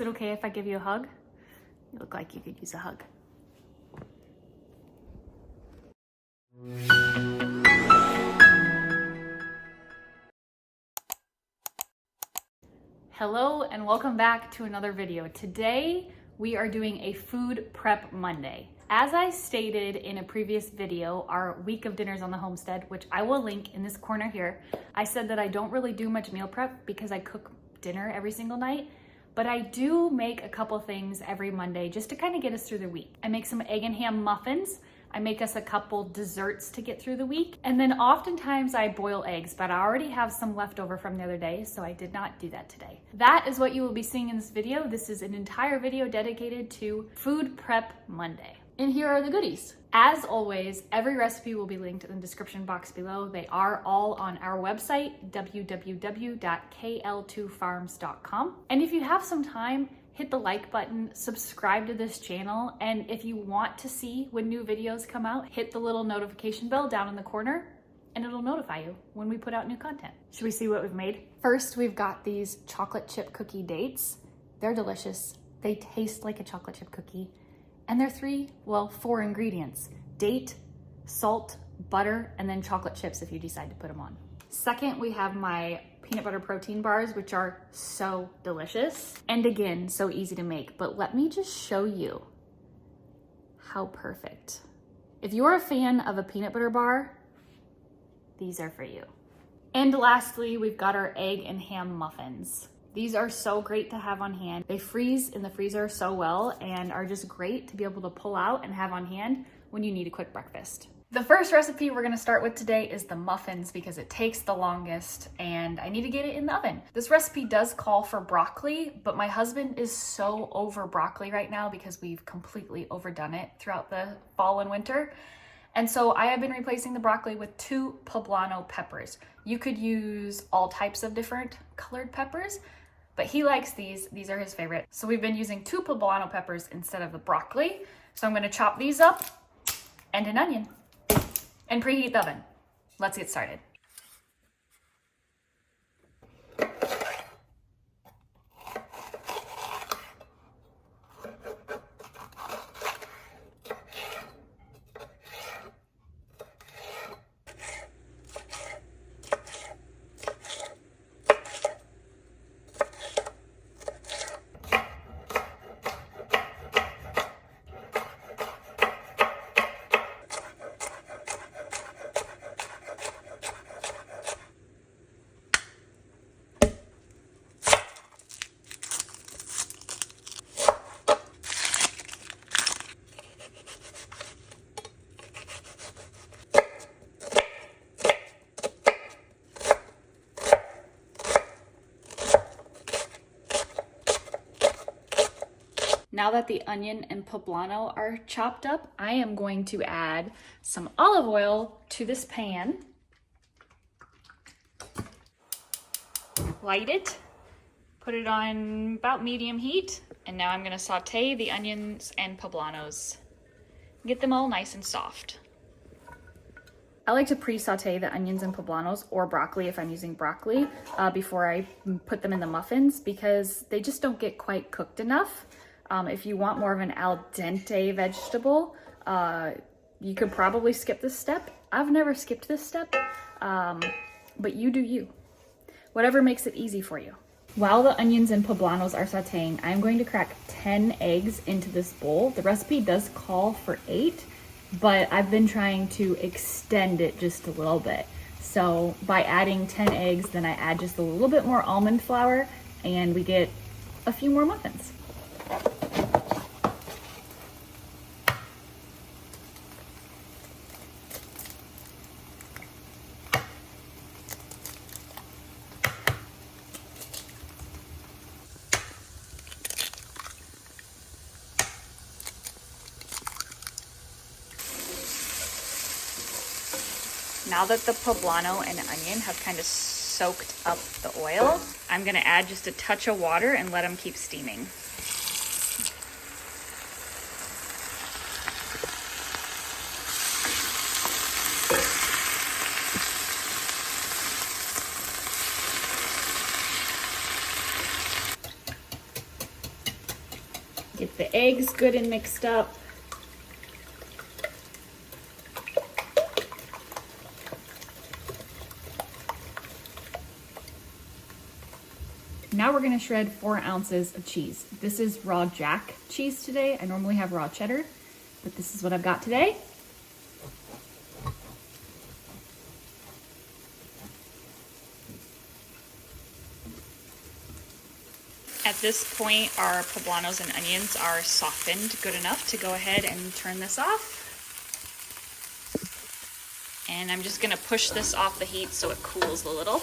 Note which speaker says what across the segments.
Speaker 1: Is it okay if I give you a hug? You look like you could use a hug. Hello and welcome back to another video. Today we are doing a food prep Monday. As I stated in a previous video, our week of dinners on the homestead, which I will link in this corner here, I said that I don't really do much meal prep because I cook dinner every single night, but I do make a couple things every Monday just to kind of get us through the week. I make some egg and ham muffins. I make us a couple desserts to get through the week. And then oftentimes I boil eggs, but I already have some left over from the other day, so I did not do that today. That is what you will be seeing in this video. This is an entire video dedicated to Food Prep Monday. And here are the goodies. As always, every recipe will be linked in the description box below. They are all on our website, www.𝗂𝗲𝗯𝘀𝗴𝗏.com. And if you have some time, hit the like button, subscribe to this channel, and if you want to see when new videos come out, hit the little notification bell down in the corner and it'll notify you when we put out new content. Should we see what we've made? First, we've got these chocolate chip cookie dates. They're delicious. They taste like a chocolate chip cookie. And they're four ingredients: date, salt, butter, and then chocolate chips if you decide to put them on. Second, we have my peanut butter protein bars, which are so delicious. And again, so easy to make, but let me just show you how perfect. If you're a fan of a peanut butter bar, these are for you. And lastly, we've got our egg and ham muffins. These are so great to have on hand. They freeze in the freezer so well and are just great to be able to pull out and have on hand when you need a quick breakfast. The first recipe we're gonna start with today is the muffins because it takes the longest and I need to get it in the oven. This recipe does call for broccoli, but my husband is so over broccoli right now because we've completely overdone it throughout the fall and winter. And so I have been replacing the broccoli with 2 poblano peppers. You could use all types of different colored peppers, but he likes these. These are his favorite. So we've been using 2 poblano peppers instead of the broccoli. So I'm gonna chop these up and an onion and preheat the oven. Let's get started. Now that the onion and poblano are chopped up, I am going to add some olive oil to this pan. Light it, put it on about medium heat, and now I'm gonna saute the onions and poblanos. Get them all nice and soft. I like to pre-saute the onions and poblanos, or broccoli if I'm using broccoli, before I put them in the muffins because they just don't get quite cooked enough. If you want more of an al dente vegetable, you could probably skip this step. I've never skipped this step, but you do you. Whatever makes it easy for you. While the onions and poblanos are sauteing, I'm going to crack 10 eggs into this bowl. The recipe does call for 8, but I've been trying to extend it just a little bit. So by adding 10 eggs, then I add just a little bit more almond flour and we get a few more muffins. Now that the poblano and onion have kind of soaked up the oil, I'm gonna add just a touch of water and let them keep steaming. Get the eggs good and mixed up. Now we're gonna shred 4 ounces of cheese. This is raw jack cheese today. I normally have raw cheddar, but this is what I've got today. At this point, our poblanos and onions are softened good enough to go ahead and turn this off. And I'm just gonna push this off the heat so it cools a little.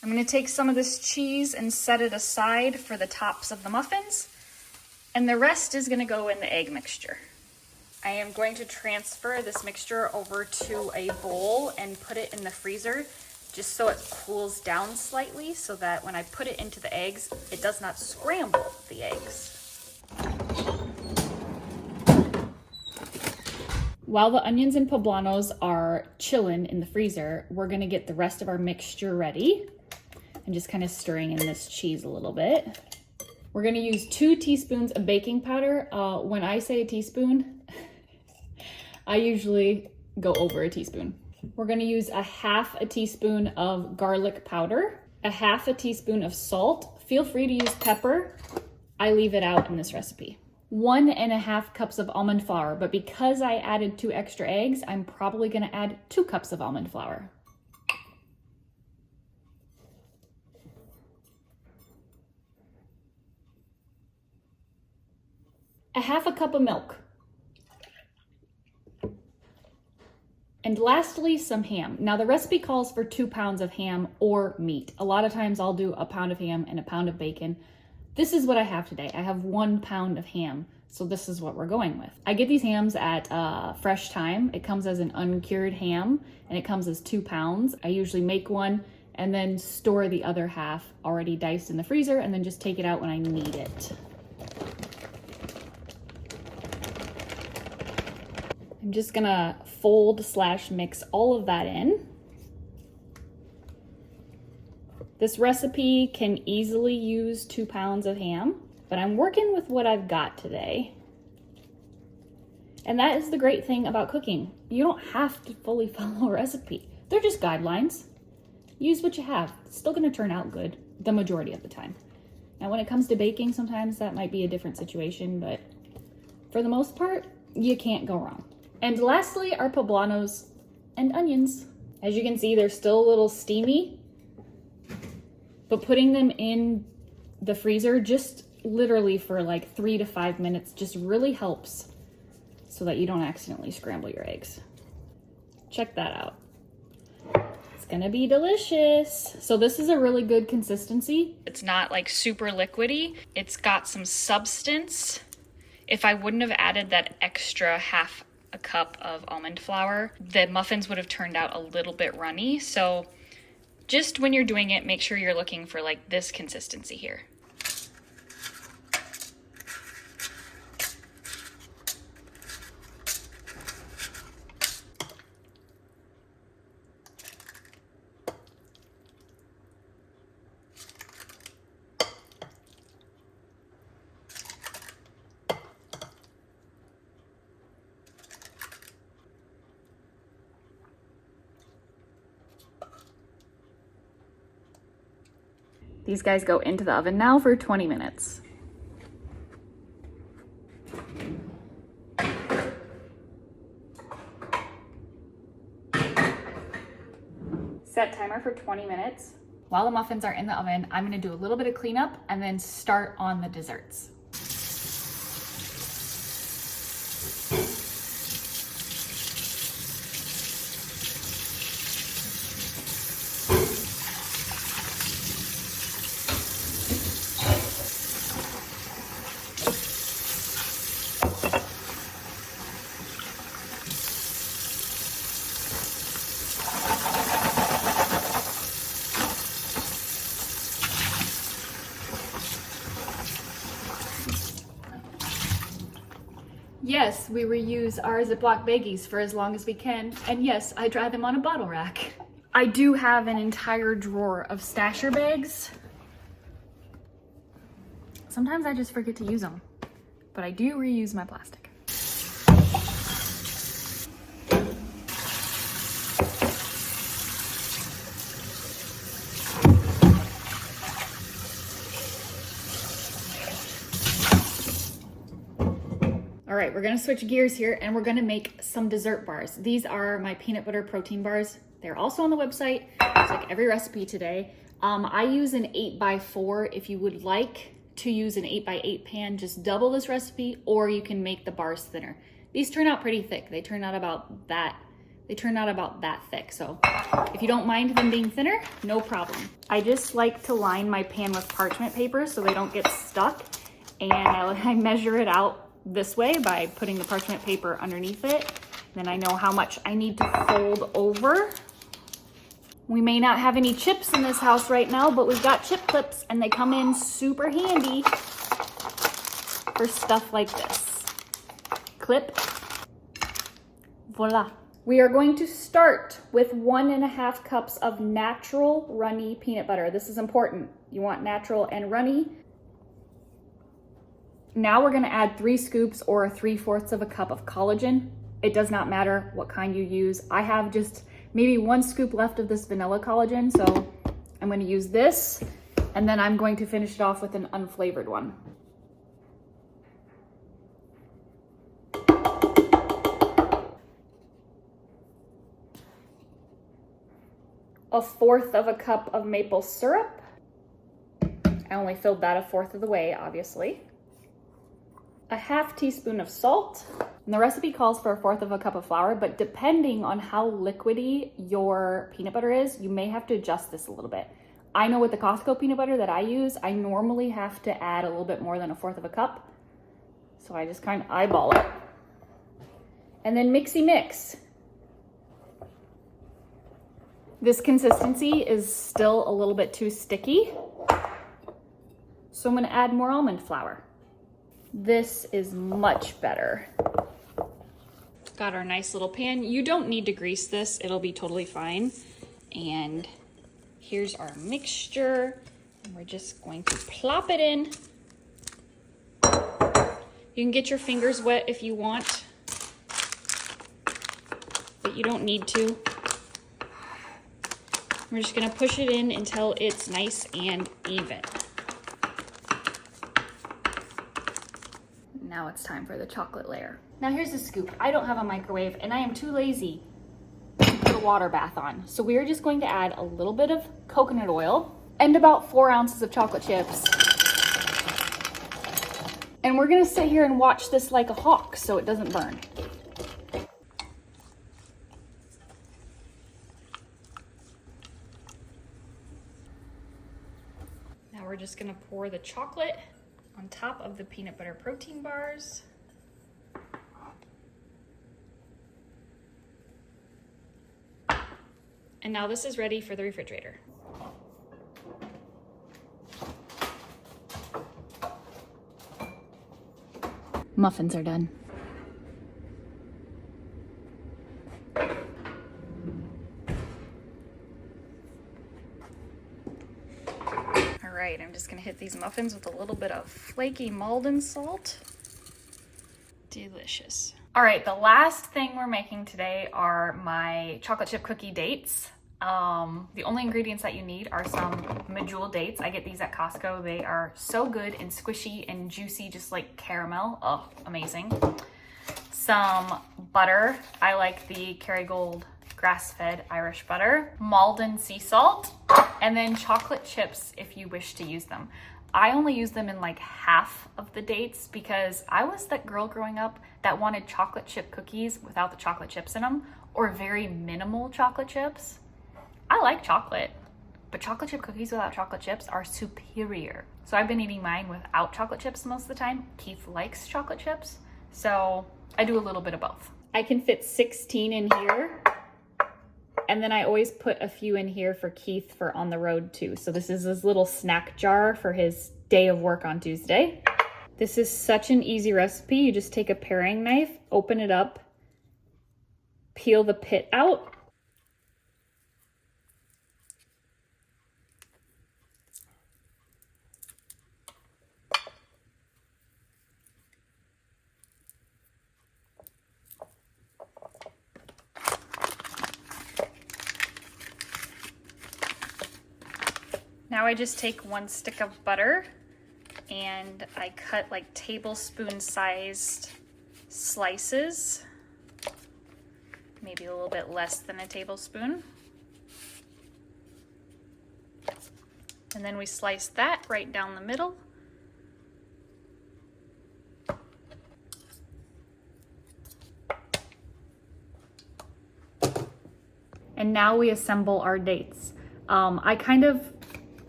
Speaker 1: I'm gonna take some of this cheese and set it aside for the tops of the muffins, and the rest is gonna go in the egg mixture. I am going to transfer this mixture over to a bowl and put it in the freezer just so it cools down slightly so that when I put it into the eggs, it does not scramble the eggs. While the onions and poblanos are chilling in the freezer, we're gonna get the rest of our mixture ready. I'm just kind of stirring in this cheese a little bit. We're gonna use 2 teaspoons of baking powder. When I say a teaspoon, I usually go over a teaspoon. We're gonna use a 1/2 teaspoon of garlic powder, a 1/2 teaspoon of salt. Feel free to use pepper. I leave it out in this recipe. 1½ cups of almond flour, but because I added 2 extra eggs, I'm probably gonna add 2 cups of almond flour. A 1/2 cup of milk. And lastly, some ham. Now the recipe calls for 2 pounds of ham or meat. A lot of times I'll do a pound of ham and a pound of bacon. This is what I have today. I have 1 pound of ham, so this is what we're going with. I get these hams at Fresh Thyme. It comes as an uncured ham, and it comes as 2 pounds. I usually make one and then store the other half already diced in the freezer, and then just take it out when I need it. I'm just gonna fold/mix all of that in. This recipe can easily use 2 pounds of ham, but I'm working with what I've got today. And that is the great thing about cooking. You don't have to fully follow a recipe. They're just guidelines. Use what you have. It's still gonna turn out good the majority of the time. Now, when it comes to baking, sometimes that might be a different situation, but for the most part, you can't go wrong. And lastly, our poblanos and onions. As you can see, they're still a little steamy, but putting them in the freezer just literally for like 3 to 5 minutes just really helps so that you don't accidentally scramble your eggs. Check that out. It's gonna be delicious. So this is a really good consistency. It's not like super liquidy. It's got some substance. If I wouldn't have added that extra 1/2 cup of almond flour, the muffins would have turned out a little bit runny. So just when you're doing it, make sure you're looking for like this consistency here. These guys go into the oven now for 20 minutes. Set timer for 20 minutes. While the muffins are in the oven, I'm gonna do a little bit of cleanup and then start on the desserts. Yes, we reuse our Ziploc baggies for as long as we can, and yes, I dry them on a bottle rack. I do have an entire drawer of stasher bags. Sometimes I just forget to use them, but I do reuse my plastic. All right, we're gonna switch gears here and we're gonna make some dessert bars. These are my peanut butter protein bars. They're also on the website, just like every recipe today. I use an 8x4. If you would like to use an 8x8 pan, just double this recipe, or you can make the bars thinner. These turn out pretty thick. They turn out about that thick. So if you don't mind them being thinner, no problem. I just like to line my pan with parchment paper so they don't get stuck. And I measure it out this way by putting the parchment paper underneath it. Then I know how much I need to fold over. We may not have any chips in this house right now, but we've got chip clips and they come in super handy for stuff like this. Clip, voila. We are going to start with 1.5 cups of natural runny peanut butter. This is important. You want natural and runny. Now we're gonna add 3 scoops or 3/4 of a cup of collagen. It does not matter what kind you use. I have just maybe 1 scoop left of this vanilla collagen, so I'm gonna use this, and then I'm going to finish it off with an unflavored one. A 1/4 of a cup of maple syrup. I only filled that 1/4 of the way, obviously. A 1/2 teaspoon of salt. And the recipe calls for a 1/4 of a cup of flour, but depending on how liquidy your peanut butter is, you may have to adjust this a little bit. I know with the Costco peanut butter that I use, I normally have to add a little bit more than a 1/4 of a cup. So I just kind of eyeball it. And then mixy mix. This consistency is still a little bit too sticky. So I'm gonna add more almond flour. This is much better. Got our nice little pan. You don't need to grease this, it'll be totally fine. And here's our mixture. And we're just going to plop it in. You can get your fingers wet if you want, but you don't need to. We're just gonna push it in until it's nice and even. Now it's time for the chocolate layer. Now here's the scoop. I don't have a microwave and I am too lazy to put a water bath on. So we are just going to add a little bit of coconut oil and about 4 ounces of chocolate chips. And we're gonna sit here and watch this like a hawk so it doesn't burn. Now we're just gonna pour the chocolate on top of the peanut butter protein bars. And now this is ready for the refrigerator. Muffins are done. All right, I'm just gonna hit these muffins with a little bit of flaky Maldon salt. Delicious. All right, the last thing we're making today are my chocolate chip cookie dates. The only ingredients that you need are some medjool dates. I get these at Costco. They are so good and squishy and juicy, just like caramel. Oh, amazing. Some butter. I like the Kerrygold grass-fed Irish butter. Maldon sea salt. And then chocolate chips if you wish to use them. I only use them in like half of the dates because I was that girl growing up that wanted chocolate chip cookies without the chocolate chips in them, or very minimal chocolate chips. I like chocolate, but chocolate chip cookies without chocolate chips are superior. So I've been eating mine without chocolate chips most of the time. Keith likes chocolate chips, so I do a little bit of both. I can fit 16 in here, and then I always put a few in here for Keith for on the road too. So this is his little snack jar for his day of work on Tuesday. This is such an easy recipe. You just take a paring knife, open it up, peel the pit out, Now I just take 1 stick of butter and I cut like tablespoon-sized slices, maybe a little bit less than a tablespoon. And then we slice that right down the middle. And now we assemble our dates.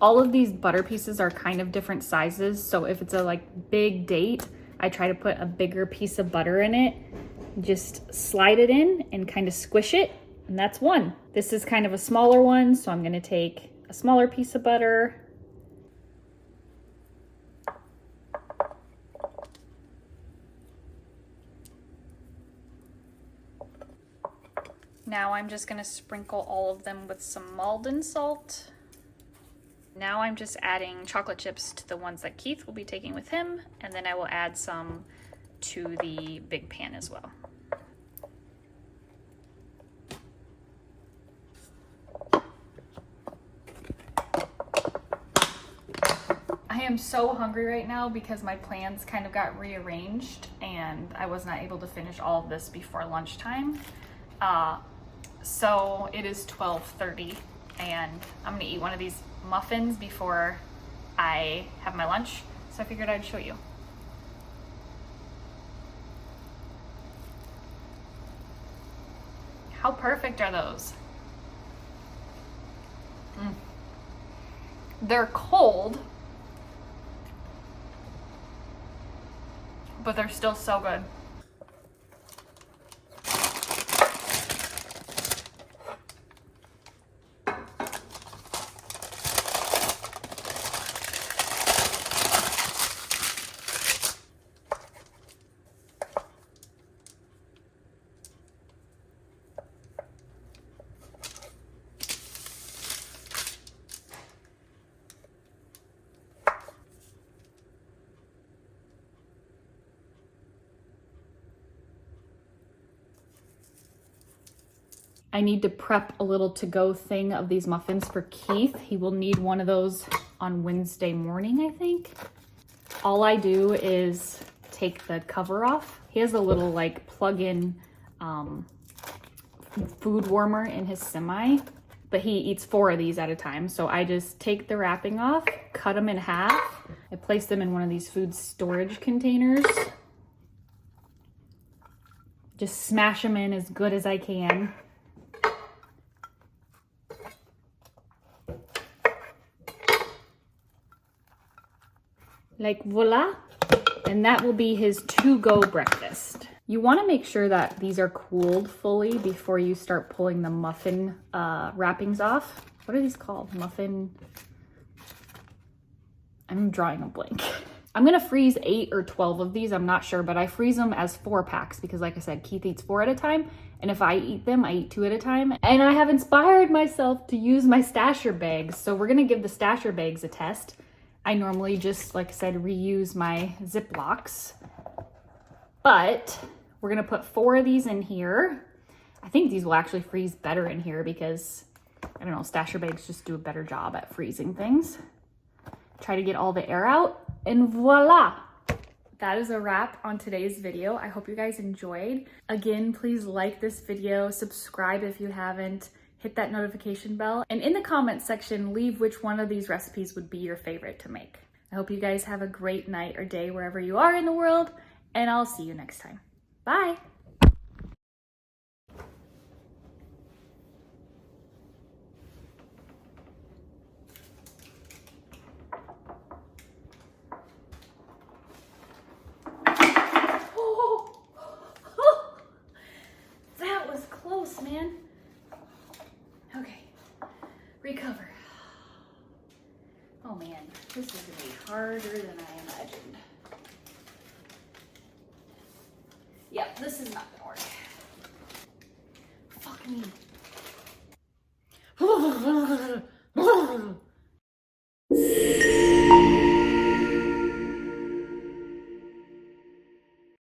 Speaker 1: All of these butter pieces are kind of different sizes. So if it's a like big date, I try to put a bigger piece of butter in it. Just slide it in and kind of squish it, and that's one. This is kind of a smaller one, so I'm gonna take a smaller piece of butter. Now I'm just gonna sprinkle all of them with some Maldon salt. Now I'm just adding chocolate chips to the ones that Keith will be taking with him, and then I will add some to the big pan as well. I am so hungry right now because my plans kind of got rearranged and I was not able to finish all of this before lunchtime. So it is 12:30 and I'm gonna eat one of these muffins before I have my lunch. So I figured I'd show you. How perfect are those? They're cold, but they're still so good. I need to prep a little to-go thing of these muffins for Keith. He will need one of those on Wednesday morning, I think. All I do is take the cover off. He has a little like plug-in food warmer in his semi, but he eats 4 of these at a time. So I just take the wrapping off, cut them in half. I place them in one of these food storage containers. Just smash them in as good as I can. Like voila, and that will be his to-go breakfast. You want to make sure that these are cooled fully before you start pulling the muffin wrappings off. What are these called? Muffin, I'm drawing a blank. I'm gonna freeze 8 or 12 of these, I'm not sure, but I freeze them as 4 packs because like I said, Keith eats 4 at a time, and if I eat them, I eat 2 at a time. And I have inspired myself to use my stasher bags, so we're gonna give the stasher bags a test. I normally just, like I said, reuse my Ziplocs, but we're gonna put 4 of these in here. I think these will actually freeze better in here because, I don't know, stasher bags just do a better job at freezing things. Try to get all the air out, and voila! That is a wrap on today's video. I hope you guys enjoyed. Again, please like this video, subscribe if you haven't, hit that notification bell, and in the comments section, leave which one of these recipes would be your favorite to make. I hope you guys have a great night or day wherever you are in the world, and I'll see you next time. Bye! That was close, man. Okay, recover. Oh man, this is gonna be harder than I imagined. Yep, this is not gonna work. Fuck me.